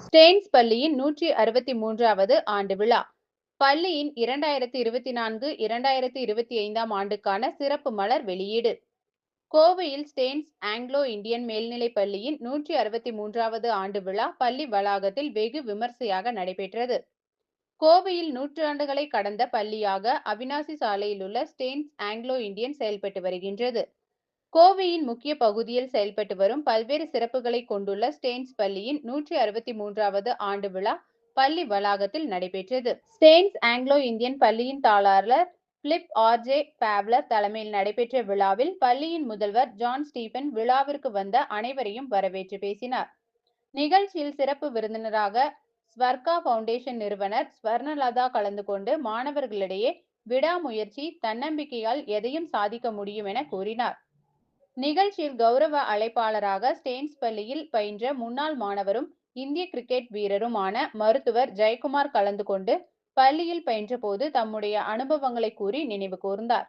Stains பள்ளியின் 163வது ஆண்டு விழா. பள்ளியின் 2024-2025 ஆண்டுக்கான சிறப்பு மலர் வெளியீடு. கோவையில் ஸ்டெயின்ஸ் ஆங்கிலோ இந்தியன் மேல்நிலைப் பள்ளியின் 163வது ஆண்டு விழா பள்ளி வளாகத்தில் வெகு விமர்சையாக நடைபெற்றது. கோவையில் நூற்றாண்டுகளை கடந்த பள்ளியாக அவிநாசி சாலையில் உள்ள ஸ்டெயின்ஸ் ஆங்கிலோ இந்தியன் செயல்பட்டு வருகின்றது. கோவையின் முக்கிய பகுதியில் செயல்பட்டு வரும் பல்வேறு சிறப்புகளை கொண்டுள்ள ஸ்டெயின்ஸ் பள்ளியின் 163வது ஆண்டு விழா பள்ளி வளாகத்தில் நடைபெற்றது. ஸ்டெயின்ஸ் ஆங்கிலோ இந்தியன் பள்ளியின் தாளாளர் பிலிப் ஆர்.ஜே. பாவ்லர் தலைமையில் நடைபெற்ற விழாவில் பள்ளியின் முதல்வர் ஜான் ஸ்டீபன் விழாவிற்கு வந்த அனைவரையும் வரவேற்று பேசினார். நிகழ்ச்சியில் சிறப்பு விருந்தினராக ஸ்வர்கா பவுண்டேஷன் நிறுவனர் ஸ்வர்ணலதா கலந்து கொண்டு மாணவர்களிடையே விடாமுயற்சி, தன்னம்பிக்கையால் எதையும் சாதிக்க முடியும் என கூறினார். நிகழ்ச்சியில் கௌரவ அழைப்பாளராக ஸ்டெயின்ஸ் பள்ளியில் பயின்ற முன்னாள் மாணவரும் இந்திய கிரிக்கெட் வீரரும் ஆன மருத்துவர் ஜெயக்குமார் கலந்து கொண்டு பள்ளியில் பயின்றபோது தம்முடைய அனுபவங்களை கூறி நினைவு கூர்ந்தார்.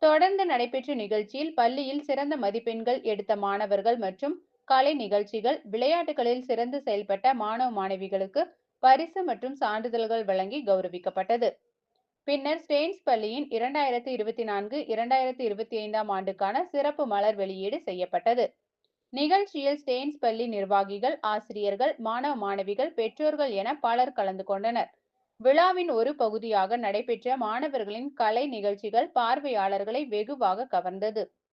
தொடர்ந்து நடைபெற்ற நிகழ்ச்சியில் பள்ளியில் சிறந்த மதிப்பெண்கள் எடுத்த மாணவர்கள் மற்றும் கலை நிகழ்ச்சிகள், விளையாட்டுகளில் சிறந்து செயல்பட்ட மாணவ மாணவிகளுக்கு பரிசு மற்றும் சான்றிதழ்கள் வழங்கி கௌரவிக்கப்பட்டது. பின்னர் ஸ்டெயின்ஸ் பள்ளியின் 2024-2025 ஆண்டுக்கான சிறப்பு மலர் வெளியீடு செய்யப்பட்டது. நிகழ்ச்சியில் ஸ்டெயின்ஸ் பள்ளி நிர்வாகிகள், ஆசிரியர்கள், மாணவ மாணவிகள், பெற்றோர்கள் என பலர் கலந்து கொண்டனர். விழாவின் ஒரு பகுதியாக நடைபெற்ற மாணவர்களின் கலை நிகழ்ச்சிகள் பார்வையாளர்களை வெகுவாக கவர்ந்தது.